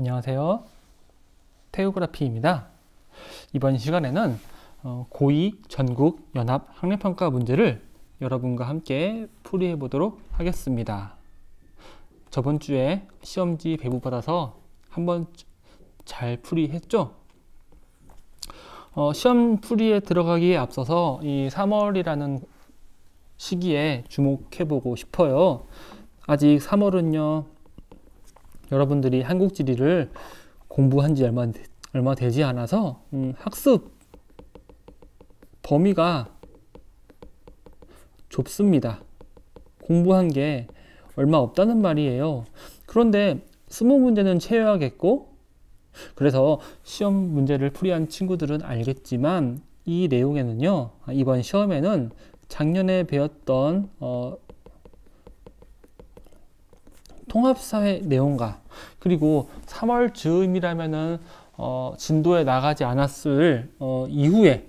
안녕하세요. 태우그라피입니다. 이번 시간에는 고2 전국 연합 학력평가 문제를 여러분과 함께 풀이해 보도록 하겠습니다. 저번 주에 시험지 배부받아서 한번 잘 풀이했죠? 시험 풀이에 들어가기에 앞서서 이 3월이라는 시기에 주목해 보고 싶어요. 아직 3월은요, 여러분들이 한국지리를 공부한 지 얼마 되지 않아서 학습 범위가 좁습니다. 공부한 게 얼마 없다는 말이에요. 그런데 20문제는 채워야겠고, 그래서 시험 문제를 풀이한 친구들은 알겠지만 이 내용에는요, 이번 시험에는 작년에 배웠던 통합사회 내용과, 그리고 3월 즈음이라면은 진도에 나가지 않았을 이후에,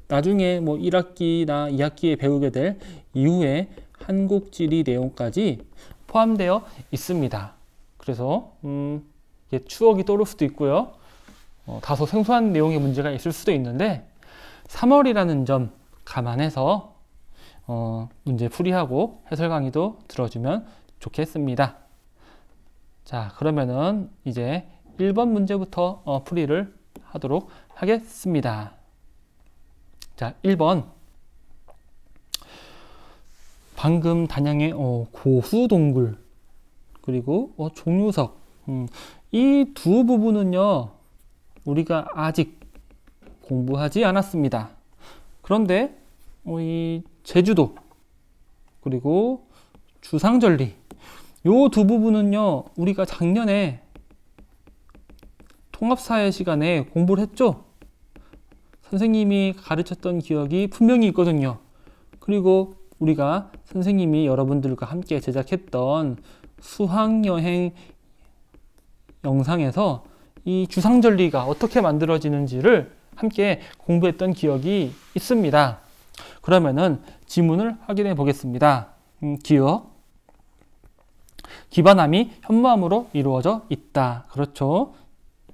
나중에 뭐 1학기나 2학기에 배우게 될 이후에 한국지리 내용까지 포함되어 있습니다. 그래서 추억이 떠오를 수도 있고요, 다소 생소한 내용의 문제가 있을 수도 있는데 3월이라는 점 감안해서 문제 풀이하고 해설 강의도 들어주면 좋겠습니다. 자, 그러면은 이제 1번 문제부터 풀이를 하도록 하겠습니다. 자, 1번. 방금 단양의 고수동굴, 그리고 종유석, 이 두 부분은요, 우리가 아직 공부하지 않았습니다. 그런데 이 제주도, 그리고 주상절리, 요 두 부분은요, 우리가 작년에 통합사회 시간에 공부를 했죠. 선생님이 가르쳤던 기억이 분명히 있거든요. 그리고 우리가 선생님이 여러분들과 함께 제작했던 수학여행 영상에서 이 주상절리가 어떻게 만들어지는지를 함께 공부했던 기억이 있습니다. 그러면은 지문을 확인해 보겠습니다. 기억. 기반함이 현무암으로 이루어져 있다. 그렇죠.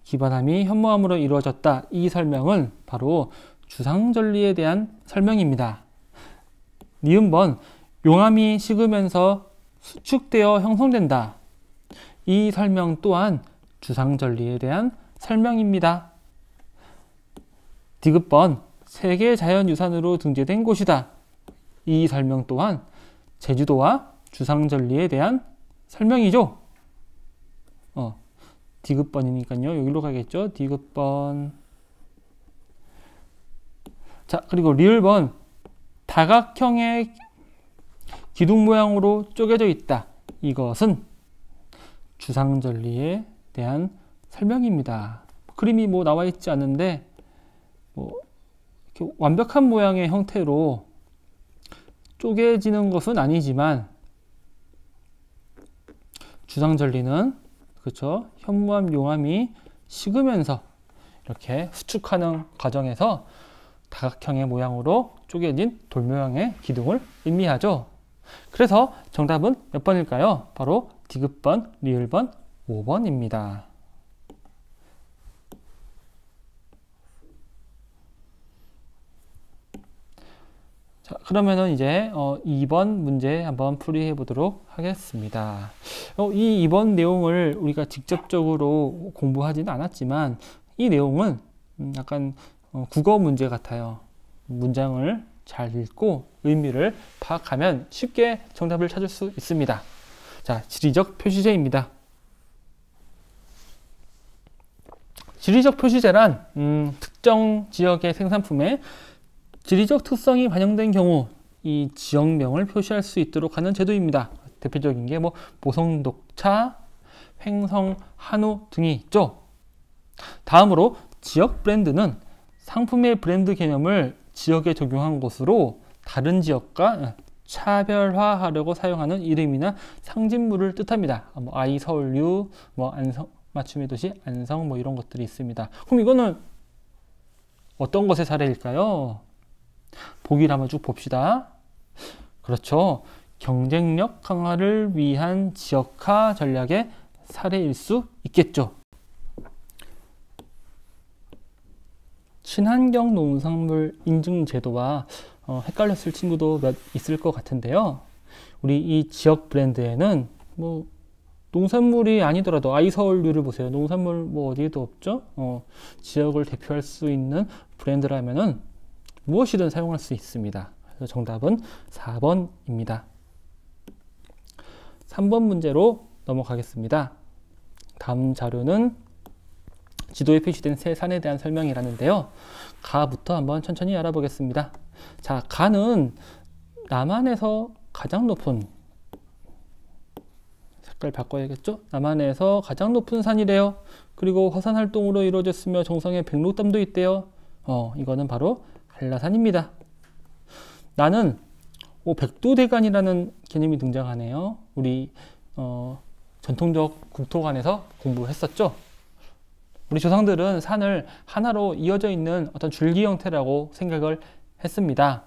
기반함이 현무암으로 이루어졌다. 이 설명은 바로 주상절리에 대한 설명입니다. 니은번, 용암이 식으면서 수축되어 형성된다. 이 설명 또한 주상절리에 대한 설명입니다. 디귿번, 세계자연유산으로 등재된 곳이다. 이 설명 또한 제주도와 주상절리에 대한 설명이죠. 디귿번이니까요, 여기로 가겠죠. 디귿번. 자, 그리고 리을번, 다각형의 기둥 모양으로 쪼개져 있다. 이것은 주상절리에 대한 설명입니다. 그림이 뭐 나와 있지 않은데 이렇게 완벽한 모양의 형태로 쪼개지는 것은 아니지만, 주상절리는 그렇죠, 현무암, 용암이 식으면서 이렇게 수축하는 과정에서 다각형의 모양으로 쪼개진 돌 모양의 기둥을 의미하죠. 그래서 정답은 몇 번일까요? 바로 디귿번, 리을번, 5번입니다. 자, 그러면은 이제 2번 문제 한번 풀이해 보도록 하겠습니다. 이 2번 내용을 우리가 직접적으로 공부하지는 않았지만 이 내용은 약간 국어 문제 같아요. 문장을 잘 읽고 의미를 파악하면 쉽게 정답을 찾을 수 있습니다. 자, 지리적 표시제입니다. 지리적 표시제란 특정 지역의 생산품에 지리적 특성이 반영된 경우 이 지역명을 표시할 수 있도록 하는 제도입니다. 대표적인 게 보성녹차, 횡성, 한우 등이 있죠. 다음으로 지역 브랜드는 상품의 브랜드 개념을 지역에 적용한 것으로 다른 지역과 차별화하려고 사용하는 이름이나 상징물을 뜻합니다. 아이, 서울유, 안성, 맞춤의 도시, 안성, 이런 것들이 있습니다. 그럼 이거는 어떤 것의 사례일까요? 보기를 한번 쭉 봅시다. 그렇죠. 경쟁력 강화를 위한 지역화 전략의 사례일 수 있겠죠. 친환경 농산물 인증 제도와 헷갈렸을 친구도 몇 있을 것 같은데요. 우리 이 지역 브랜드에는 뭐 농산물이 아니더라도 아이서울유를 보세요. 농산물 뭐 어디에도 없죠. 지역을 대표할 수 있는 브랜드라면은 무엇이든 사용할 수 있습니다. 그래서 정답은 4번입니다. 3번 문제로 넘어가겠습니다. 다음 자료는 지도에 표시된 세 산에 대한 설명이라는데요. 가부터 한번 천천히 알아보겠습니다. 자, 가는 남한에서 가장 높은, 색깔 바꿔야겠죠? 남한에서 가장 높은 산이래요. 그리고 화산 활동으로 이루어졌으며 정상에 백록담도 있대요. 이거는 바로 한라산입니다. 나는 백두대간이라는 개념이 등장하네요. 우리 전통적 국토관에서 공부했었죠. 우리 조상들은 산을 하나로 이어져 있는 어떤 줄기 형태라고 생각을 했습니다.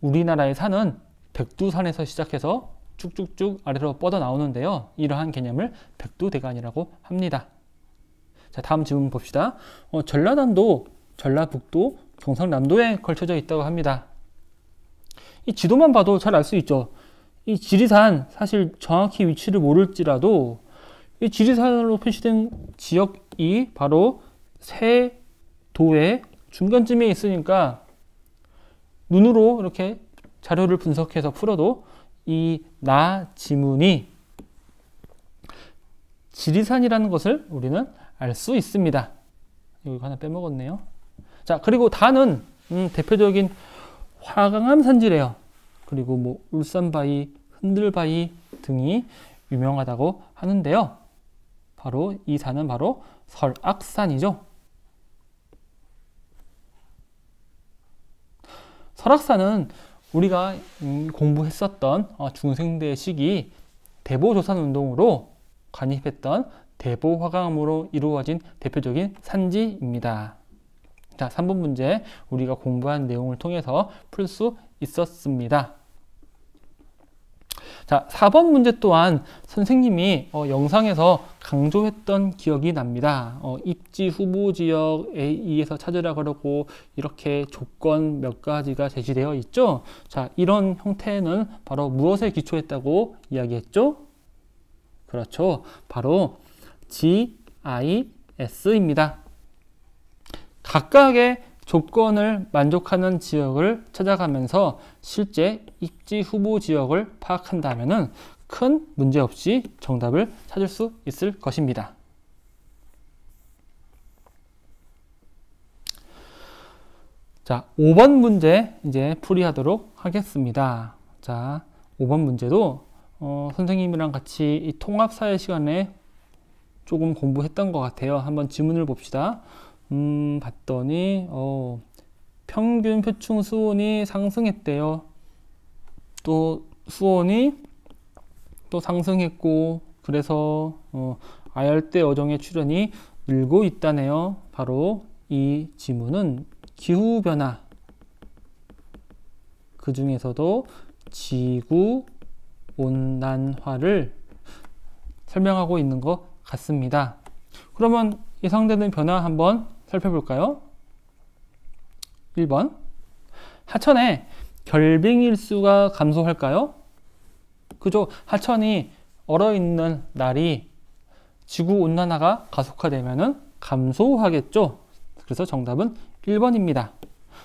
우리나라의 산은 백두산에서 시작해서 쭉쭉쭉 아래로 뻗어 나오는데요. 이러한 개념을 백두대간이라고 합니다. 자, 다음 질문 봅시다. 전라남도, 전라북도, 경상남도에 걸쳐져 있다고 합니다. 이 지도만 봐도 잘 알 수 있죠. 이 지리산, 사실 정확히 위치를 모를지라도 이 지리산으로 표시된 지역이 바로 세 도의 중간쯤에 있으니까 눈으로 이렇게 자료를 분석해서 풀어도 이 나 지문이 지리산이라는 것을 우리는 알 수 있습니다. 이거 하나 빼먹었네요. 자, 그리고 다는 대표적인 화강암 산지래요. 그리고 뭐 울산바위, 흔들바위 등이 유명하다고 하는데요. 바로 이 산은 바로 설악산이죠. 설악산은 우리가 공부했었던 중생대 시기 대보조산운동으로 관입했던 대보화강암으로 이루어진 대표적인 산지입니다. 자, 3번 문제 우리가 공부한 내용을 통해서 풀 수 있었습니다. 자, 4번 문제 또한 선생님이 영상에서 강조했던 기억이 납니다. 입지 후보 지역에 의해서 찾으라 그러고 이렇게 조건 몇 가지가 제시되어 있죠. 자, 이런 형태는 바로 무엇에 기초했다고 이야기했죠? 그렇죠. 바로 GIS입니다. 각각의 조건을 만족하는 지역을 찾아가면서 실제 입지 후보 지역을 파악한다면 큰 문제 없이 정답을 찾을 수 있을 것입니다. 자, 5번 문제 이제 풀이하도록 하겠습니다. 자, 5번 문제도 선생님이랑 같이 이 통합사회 시간에 조금 공부했던 것 같아요. 한번 지문을 봅시다. 봤더니 평균 표충 수온이 상승했대요. 또 수온이 또 상승했고 그래서 아열대 어종의 출현이 늘고 있다네요. 바로 이 지문은 기후변화, 그 중에서도 지구온난화를 설명하고 있는 것 같습니다. 그러면 예상되는 변화 한번 살펴볼까요? 1번, 하천의 결빙일수가 감소할까요? 그죠? 하천이 얼어있는 날이 지구온난화가 가속화되면 감소하겠죠? 그래서 정답은 1번입니다.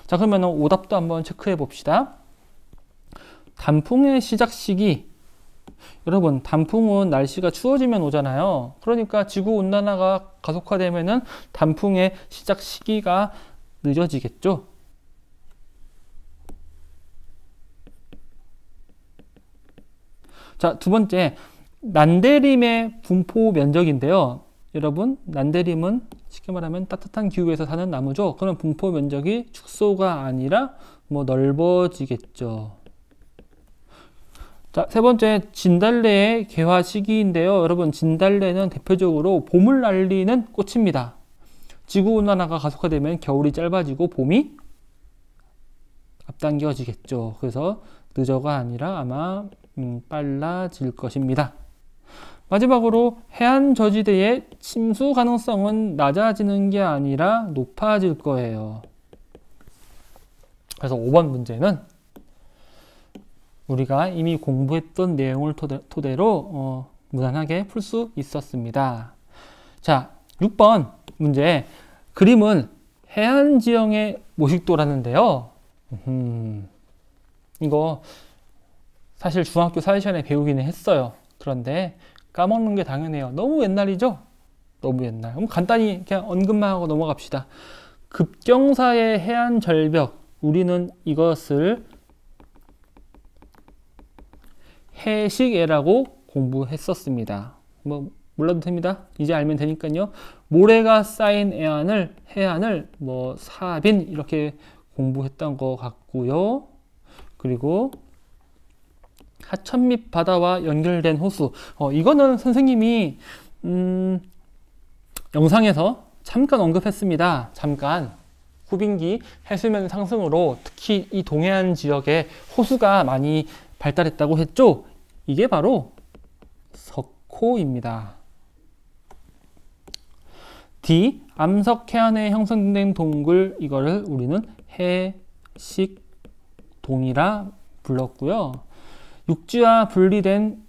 자, 그러면 오답도 한번 체크해 봅시다. 단풍의 시작 시기, 여러분, 단풍은 날씨가 추워지면 오잖아요. 그러니까 지구온난화가 가속화되면 단풍의 시작 시기가 늦어지겠죠. 자, 두 번째, 난데림의 분포 면적인데요. 여러분, 난데림은 쉽게 말하면 따뜻한 기후에서 사는 나무죠. 그럼 분포 면적이 축소가 아니라 넓어지겠죠. 자, 세 번째, 진달래의 개화 시기인데요. 여러분, 진달래는 대표적으로 봄을 알리는 꽃입니다. 지구온난화가 가속화되면 겨울이 짧아지고 봄이 앞당겨지겠죠. 그래서 늦어가 아니라 아마 빨라질 것입니다. 마지막으로 해안 저지대의 침수 가능성은 낮아지는 게 아니라 높아질 거예요. 그래서 5번 문제는 우리가 이미 공부했던 내용을 토대로 무난하게 풀 수 있었습니다. 자, 6번 문제. 그림은 해안 지형의 모식도라는데요. 이거 사실 중학교 사회시간에 배우기는 했어요. 그런데 까먹는 게 당연해요. 너무 옛날이죠? 너무 옛날. 그럼 간단히 그냥 언급만 하고 넘어갑시다. 급경사의 해안 절벽. 우리는 이것을 해식해라고 공부했었습니다. 뭐 몰라도 됩니다. 이제 알면 되니까요. 모래가 쌓인 해안을 뭐 사빈 이렇게 공부했던 것 같고요. 그리고 하천 및 바다와 연결된 호수. 이거는 선생님이 영상에서 잠깐 언급했습니다. 잠깐. 후빈기 해수면 상승으로 특히 이 동해안 지역에 호수가 많이 발달했다고 했죠. 이게 바로 석호입니다. D. 암석 해안에 형성된 동굴. 이거를 우리는 해식동이라 불렀고요. 육지와 분리된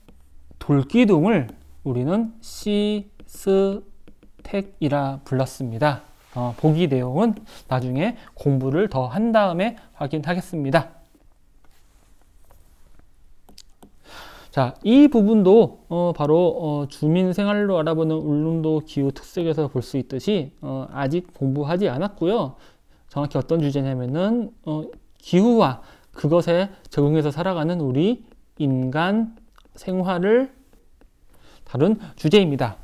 돌기둥을 우리는 시스텍이라 불렀습니다. 보기 내용은 나중에 공부를 더 한 다음에 확인하겠습니다. 자, 이 부분도 바로 주민 생활로 알아보는 울릉도 기후 특색에서 볼 수 있듯이 아직 공부하지 않았고요. 정확히 어떤 주제냐면은 기후와 그것에 적응해서 살아가는 우리 인간 생활을 다룬 주제입니다.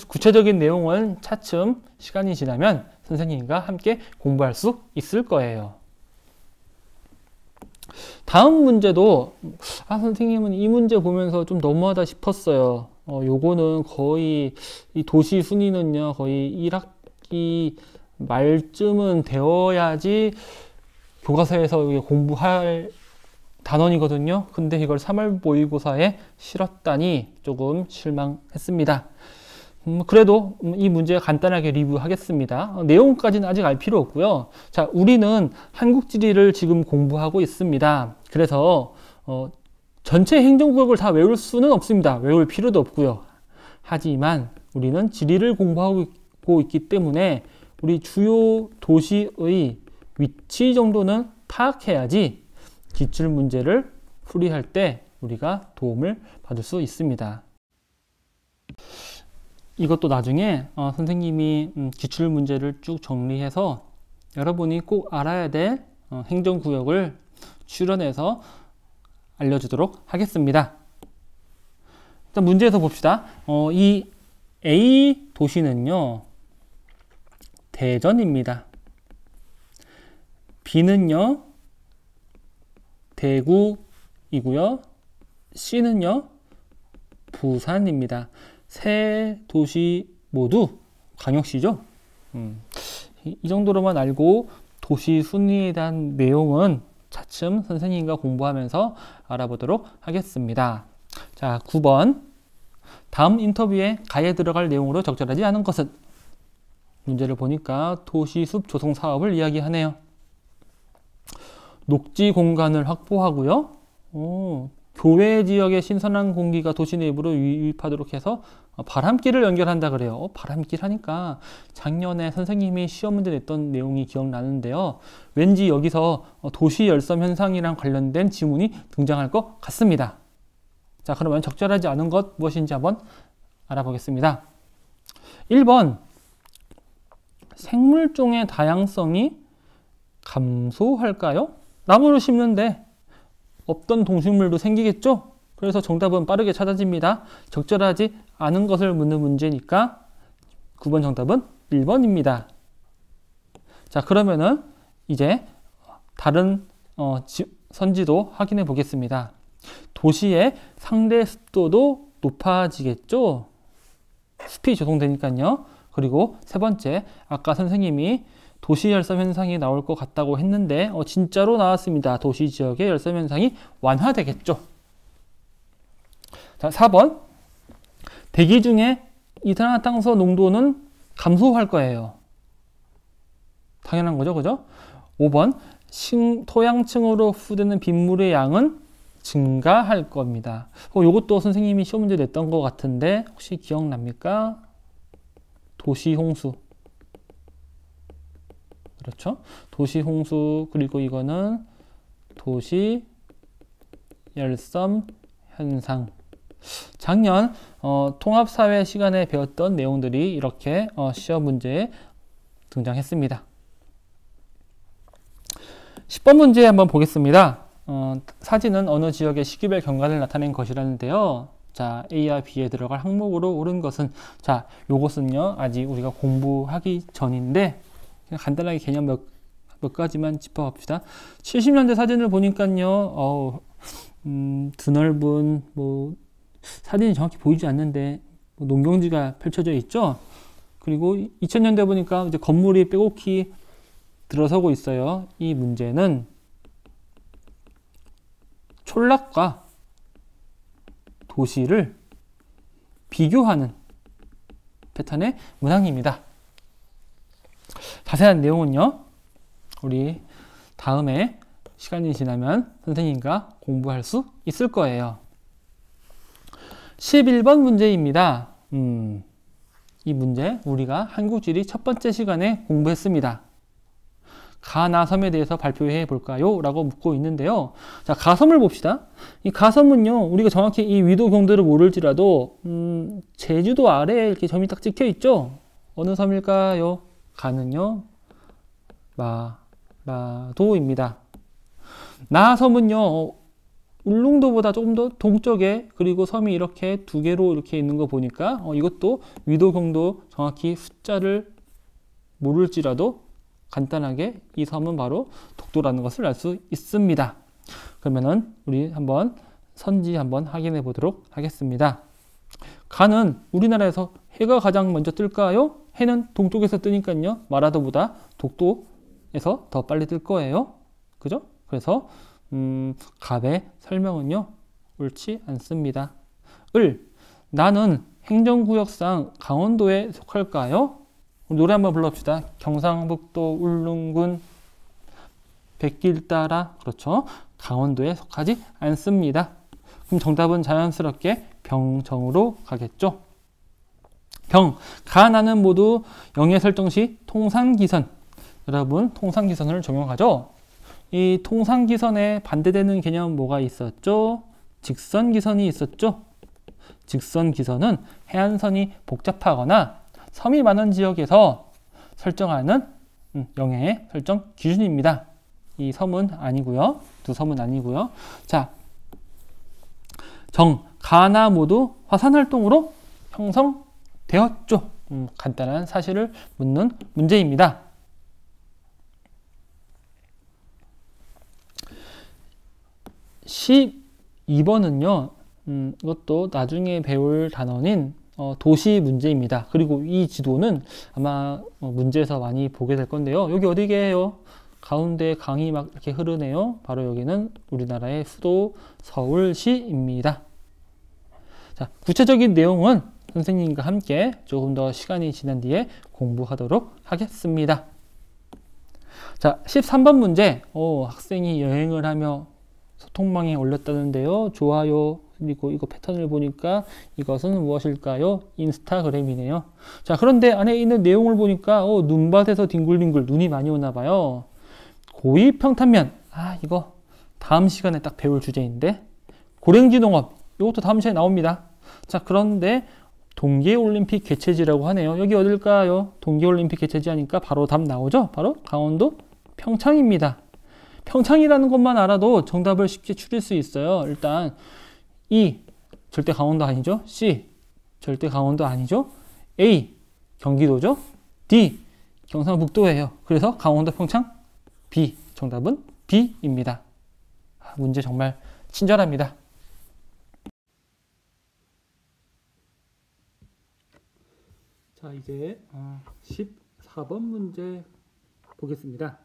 구체적인 내용은 차츰 시간이 지나면 선생님과 함께 공부할 수 있을 거예요. 다음 문제도 선생님은 이 문제 보면서 좀 너무하다 싶었어요. 요거는 거의 이 도시 순위는요 거의 1학기 말쯤은 되어야지 교과서에서 공부할 단원이거든요. 근데 이걸 3월 모의고사에 실었다니 조금 실망했습니다. 그래도 이 문제 간단하게 리뷰하겠습니다. 내용까지는 아직 알 필요 없고요. 자, 우리는 한국지리를 지금 공부하고 있습니다. 그래서 전체 행정구역을 다 외울 수는 없습니다. 외울 필요도 없고요. 하지만 우리는 지리를 공부하고 있기 때문에 우리 주요 도시의 위치 정도는 파악해야지 기출문제를 풀이할 때 우리가 도움을 받을 수 있습니다. 이것도 나중에 선생님이 기출문제를 쭉 정리해서 여러분이 꼭 알아야 될 행정구역을 출연해서 알려주도록 하겠습니다. 일단 문제에서 봅시다. 이 A 도시는요 대전입니다. B는요 대구이고요. C는요 부산입니다. 세 도시 모두 광역시죠. 이 정도로만 알고 도시 순위에 대한 내용은 차츰 선생님과 공부하면서 알아보도록 하겠습니다. 자, 9번. 다음 인터뷰에 가에 들어갈 내용으로 적절하지 않은 것은? 문제를 보니까 도시숲 조성 사업을 이야기하네요. 녹지 공간을 확보하고요. 교외 지역의 신선한 공기가 도시 내부로 유입하도록 해서 바람길을 연결한다 그래요. 바람길 하니까 작년에 선생님이 시험 문제 냈던 내용이 기억나는데요. 왠지 여기서 도시 열섬 현상이랑 관련된 지문이 등장할 것 같습니다. 자, 그러면 적절하지 않은 것 무엇인지 한번 알아보겠습니다. 1번 생물종의 다양성이 감소할까요? 나무를 심는데 없던 동식물도 생기겠죠? 그래서 정답은 빠르게 찾아집니다. 적절하지 않은 것을 묻는 문제니까 9번 정답은 1번입니다. 자, 그러면은 이제 다른 선지도 확인해 보겠습니다. 도시의 상대 습도도 높아지겠죠? 습이 조성되니까요. 그리고 세 번째, 아까 선생님이 도시 열섬 현상이 나올 것 같다고 했는데 진짜로 나왔습니다. 도시 지역의 열섬 현상이 완화되겠죠. 자, 4번. 대기 중에 이산화탄소 농도는 감소할 거예요. 당연한 거죠, 그죠? 5번, 토양층으로 흡수되는 빗물의 양은 증가할 겁니다. 요것도 선생님이 시험 문제 냈던 것 같은데 혹시 기억납니까? 도시홍수. 그렇죠? 도시홍수, 그리고 이거는 도시열섬 현상. 작년 통합사회 시간에 배웠던 내용들이 이렇게 시험 문제에 등장했습니다. 10번 문제 한번 보겠습니다. 사진은 어느 지역의 시기별 경관을 나타낸 것이라는데요. 자, A와 B에 들어갈 항목으로 옳은 것은, 자, 요것은요, 아직 우리가 공부하기 전인데, 그냥 간단하게 개념 몇 가지만 짚어봅시다. 70년대 사진을 보니까요, 드넓은, 사진이 정확히 보이지 않는데, 농경지가 펼쳐져 있죠? 그리고 2000년대 보니까 이제 건물이 빼곡히 들어서고 있어요. 이 문제는 촌락과 도시를 비교하는 패턴의 문항입니다. 자세한 내용은요, 우리 다음에 시간이 지나면 선생님과 공부할 수 있을 거예요. 11번 문제입니다. 이 문제 우리가 한국지리 첫 번째 시간에 공부했습니다. 가나섬에 대해서 발표해 볼까요? 라고 묻고 있는데요. 자, 가섬을 봅시다. 이 가섬은요, 우리가 정확히 이 위도 경도를 모를지라도 제주도 아래에 이렇게 점이 딱 찍혀 있죠. 어느 섬일까요? 가는요, 마라도입니다. 나섬은요, 울릉도보다 조금 더 동쪽에, 그리고 섬이 이렇게 두 개로 이렇게 있는 거 보니까 이것도 위도 경도 정확히 숫자를 모를지라도 간단하게 이 섬은 바로 독도라는 것을 알 수 있습니다. 그러면은 우리 한번 선지 한번 확인해 보도록 하겠습니다. 가는 우리나라에서 해가 가장 먼저 뜰까요? 해는 동쪽에서 뜨니까요, 마라도보다 독도에서 더 빨리 뜰 거예요. 그죠? 그래서 갑의 설명은요, 옳지 않습니다. 나는 행정구역상 강원도에 속할까요? 노래 한번 불러봅시다. 경상북도 울릉군 백길 따라. 그렇죠. 강원도에 속하지 않습니다. 그럼 정답은 자연스럽게 병정으로 가겠죠. 가나는 모두 영예 설정 시 통상기선. 여러분, 통상기선을 적용하죠. 이 통상기선에 반대되는 개념 뭐가 있었죠? 직선기선이 있었죠. 직선기선은 해안선이 복잡하거나 섬이 많은 지역에서 설정하는 영해의 설정 기준입니다. 이 섬은 아니고요. 두 섬은 아니고요. 자, 가나 모두 화산활동으로 형성되었죠. 간단한 사실을 묻는 문제입니다. 12번은요. 이것도 나중에 배울 단원인 도시 문제입니다. 그리고 이 지도는 아마 문제에서 많이 보게 될 건데요. 여기 어디게요? 가운데 강이 막 이렇게 흐르네요. 바로 여기는 우리나라의 수도 서울시입니다. 자, 구체적인 내용은 선생님과 함께 조금 더 시간이 지난 뒤에 공부하도록 하겠습니다. 자, 13번 문제. 학생이 여행을 하며 소통망에 올렸다는데요. 좋아요. 그리고 이거 패턴을 보니까 이것은 무엇일까요? 인스타그램이네요. 자, 그런데 안에 있는 내용을 보니까 눈밭에서 뒹굴뒹굴 눈이 많이 오나 봐요. 고위평탄면. 이거 다음 시간에 딱 배울 주제인데. 고랭지 농업. 이것도 다음 시간에 나옵니다. 자, 그런데 동계올림픽 개최지라고 하네요. 여기 어딜까요? 동계올림픽 개최지 하니까 바로 답 나오죠? 바로 강원도 평창입니다. 평창이라는 것만 알아도 정답을 쉽게 추릴 수 있어요. 일단 E, 절대 강원도 아니죠. C, 절대 강원도 아니죠. A, 경기도죠. D, 경상북도예요. 그래서 강원도 평창 B, 정답은 B입니다. 문제 정말 친절합니다. 자, 이제 14번 문제 보겠습니다.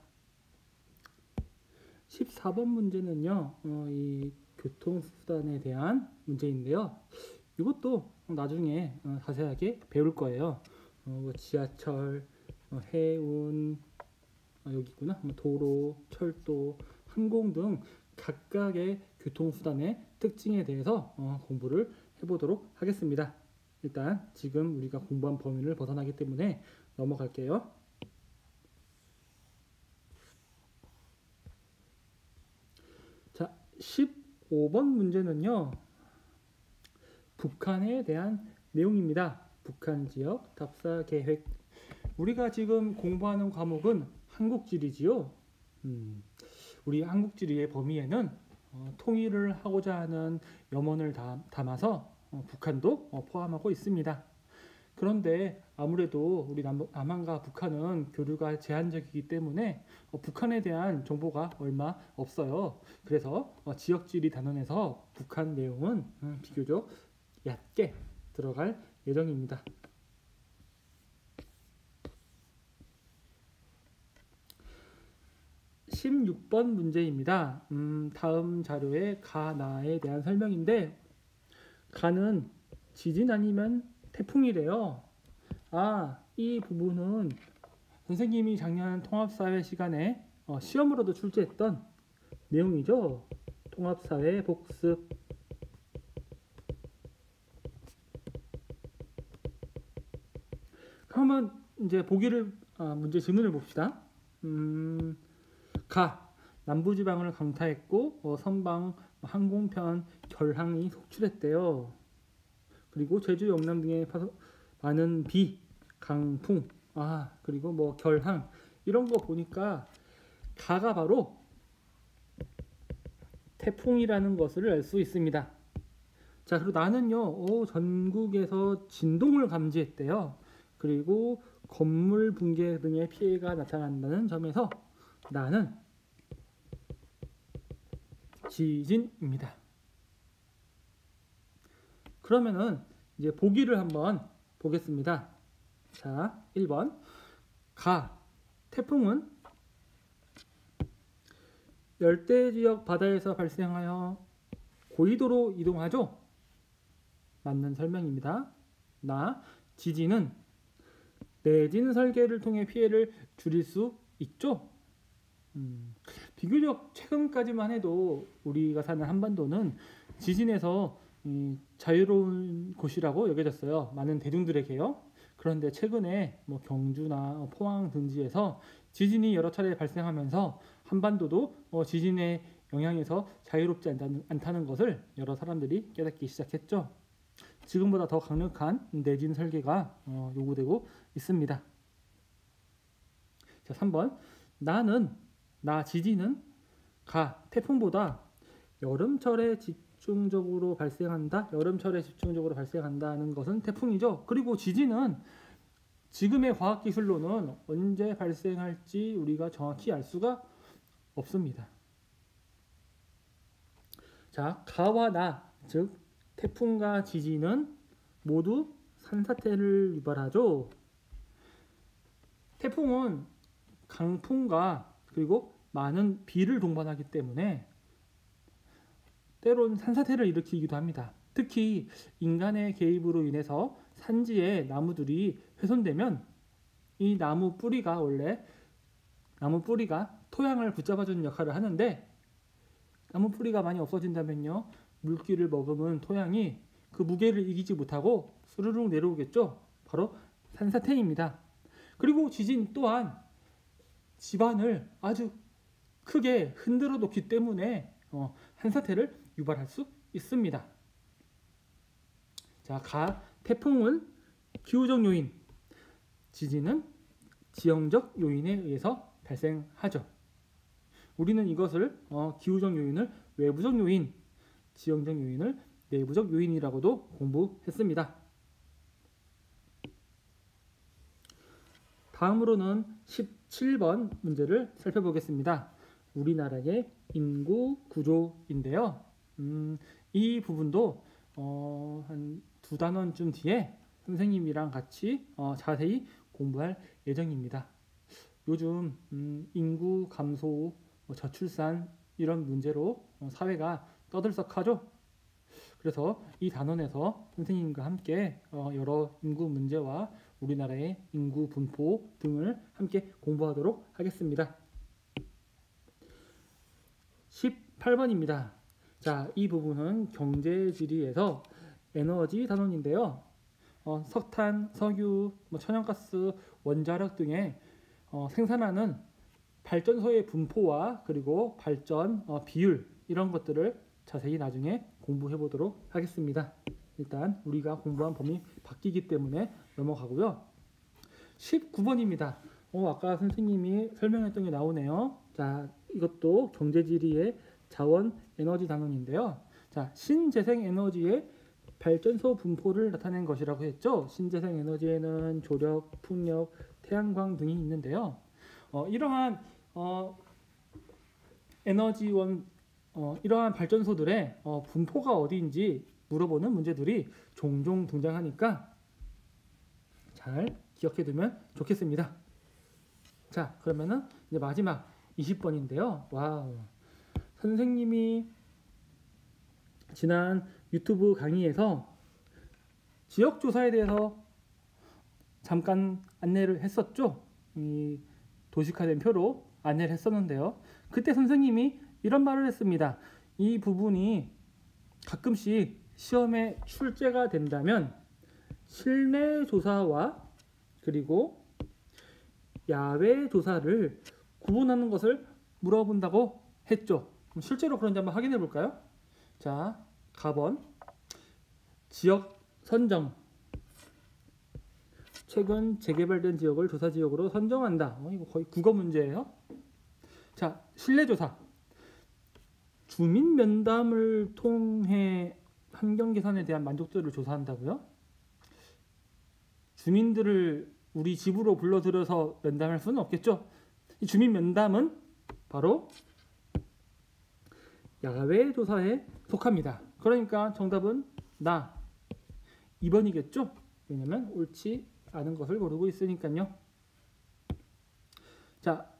14번 문제는요, 이 교통수단에 대한 문제인데요. 이것도 나중에 자세하게 배울 거예요. 뭐 지하철, 해운, 여기 있구나. 도로, 철도, 항공 등 각각의 교통수단의 특징에 대해서 공부를 해보도록 하겠습니다. 일단 지금 우리가 공부한 범위를 벗어나기 때문에 넘어갈게요. 자, 15번 문제는요. 북한에 대한 내용입니다. 북한 지역 답사 계획. 우리가 지금 공부하는 과목은 한국지리지요. 우리 한국지리의 범위에는 통일을 하고자 하는 염원을 담아서 북한도 포함하고 있습니다. 그런데 아무래도 우리 남한과 북한은 교류가 제한적이기 때문에 북한에 대한 정보가 얼마 없어요. 그래서 지역지리 단원에서 북한 내용은 비교적 얕게 들어갈 예정입니다. 16번 문제입니다. 다음 자료의 가나에 대한 설명인데, 가는 지진 아니면 태풍이래요. 이 부분은 선생님이 작년 통합사회 시간에 시험으로도 출제했던 내용이죠. 통합사회 복습. 그러면 이제 보기를 문제 질문을 봅시다. 남부지방을 강타했고 선방 항공편 결항이 속출했대요. 그리고 제주 영남 등에 많은 비, 강풍, 그리고 뭐 결항 이런 거 보니까 가가 바로 태풍이라는 것을 알 수 있습니다. 자, 그리고 나는요, 전국에서 진동을 감지했대요. 그리고 건물 붕괴 등의 피해가 나타난다는 점에서 나는 지진입니다. 그러면은 이제 보기를 한번 보겠습니다. 자, 1번 태풍은 열대지역 바다에서 발생하여 고緯도로 이동하죠. 맞는 설명입니다. 지진은 내진 설계를 통해 피해를 줄일 수 있죠. 비교적 최근까지만 해도 우리가 사는 한반도는 지진에서 자유로운 곳이라고 여겨졌어요. 많은 대중들에게요. 그런데 최근에 뭐 경주나 포항 등지에서 지진이 여러 차례 발생하면서 한반도도 지진의 영향에서 자유롭지 않다는 것을 여러 사람들이 깨닫기 시작했죠. 지금보다 더 강력한 내진 설계가 요구되고 있습니다. 자, 3번 지진은 태풍보다 여름철에 집중적으로 발생한다. 여름철에 집중적으로 발생한다는 것은 태풍이죠. 그리고 지진은 지금의 과학기술로는 언제 발생할지 우리가 정확히 알 수가 없습니다. 자, 즉 태풍과 지진은 모두 산사태를 유발하죠. 태풍은 강풍과 그리고 많은 비를 동반하기 때문에 때론 산사태를 일으키기도 합니다. 특히 인간의 개입으로 인해서 산지의 나무들이 훼손되면 이 나무 뿌리가 토양을 붙잡아주는 역할을 하는데, 나무 뿌리가 많이 없어진다면요, 물기를 머금은 토양이 그 무게를 이기지 못하고 스르륵 내려오겠죠. 바로 산사태입니다. 그리고 지진 또한 집안을 아주 크게 흔들어 놓기 때문에 산사태를 유발할 수 있습니다. 자, 태풍은 기후적 요인, 지진은 지형적 요인에 의해서 발생하죠. 우리는 이것을 기후적 요인을 외부적 요인, 지형적 요인을 내부적 요인이라고도 공부했습니다. 다음으로는 17번 문제를 살펴보겠습니다. 우리나라의 인구 구조인데요. 이 부분도 한 2단원쯤 뒤에 선생님이랑 같이 자세히 공부할 예정입니다. 요즘 인구 감소, 저출산 이런 문제로 사회가 떠들썩하죠. 그래서 이 단원에서 선생님과 함께 여러 인구 문제와 우리나라의 인구 분포 등을 함께 공부하도록 하겠습니다. 18번입니다. 자, 이 부분은 경제지리에서 에너지 단원인데요. 석탄, 석유, 천연가스, 원자력 등의 생산하는 발전소의 분포와 그리고 발전 비율 이런 것들을 자세히 나중에 공부해 보도록 하겠습니다. 일단 우리가 공부한 범위 바뀌기 때문에 넘어가고요. 19번입니다. 아까 선생님이 설명했던 게 나오네요. 자, 이것도 경제지리의 자원 에너지 단원인데요. 자, 신재생 에너지의 발전소 분포를 나타낸 것이라고 했죠. 신재생 에너지에는 조력, 풍력, 태양광 등이 있는데요. 이러한 에너지원 이러한 발전소들의 분포가 어디인지 물어보는 문제들이 종종 등장하니까 잘 기억해 두면 좋겠습니다. 자, 그러면은 이제 마지막 20번인데요. 와우. 선생님이 지난 유튜브 강의에서 지역조사에 대해서 잠깐 안내를 했었죠. 이 도식화된 표로 안내를 했었는데요. 그때 선생님이 이런 말을 했습니다. 이 부분이 가끔씩 시험에 출제가 된다면 실내 조사와 그리고 야외 조사를 구분하는 것을 물어본다고 했죠. 그럼 실제로 그런지 한번 확인해 볼까요? 자, 가번 지역 선정. 최근 재개발된 지역을 조사 지역으로 선정한다. 이거 거의 국어 문제예요. 자, 실내 조사. 주민 면담을 통해 환경 개선에 대한 만족도를 조사한다고요? 주민들을 우리 집으로 불러들여서 면담할 수는 없겠죠. 이 주민 면담은 바로 야외 조사에 속합니다. 그러니까 정답은 나 2번이겠죠. 왜냐면 옳지 않은 것을 고르고 있으니까요. 자,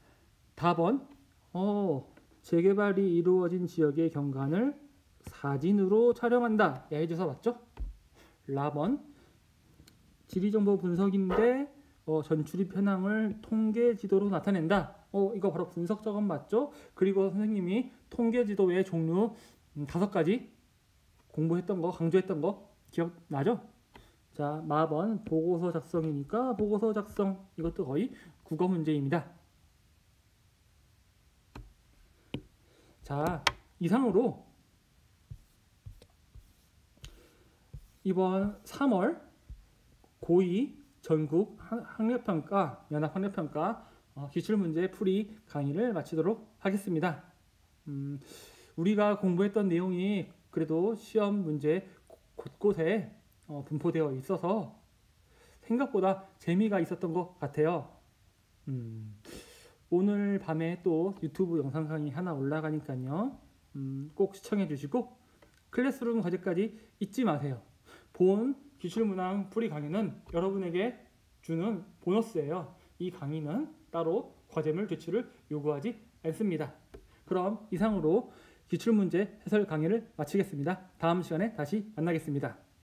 다번 재개발이 이루어진 지역의 경관을 사진으로 촬영한다. 야외 조사 맞죠? 라번 지리정보 분석인데 전출입 현황을 통계 지도로 나타낸다. 이거 바로 분석 작업 맞죠? 그리고 선생님이 통계 지도의 종류 5가지 공부했던 거, 강조했던 거 기억나죠? 자, 마번 보고서 작성이니까 보고서 작성. 이것도 거의 국어 문제입니다. 자, 이상으로 이번 3월 고2 전국 학력평가, 연합학력평가 기출문제 풀이 강의를 마치도록 하겠습니다. 우리가 공부했던 내용이 그래도 시험 문제 곳곳에 분포되어 있어서 생각보다 재미가 있었던 것 같아요. 오늘 밤에 또 유튜브 영상 강의 하나 올라가니까요. 꼭 시청해 주시고 클래스룸 과제까지 잊지 마세요. 본 기출문항 풀이 강의는 여러분에게 주는 보너스예요. 이 강의는 따로 과제물 제출을 요구하지 않습니다. 그럼 이상으로 기출문제 해설 강의를 마치겠습니다. 다음 시간에 다시 만나겠습니다.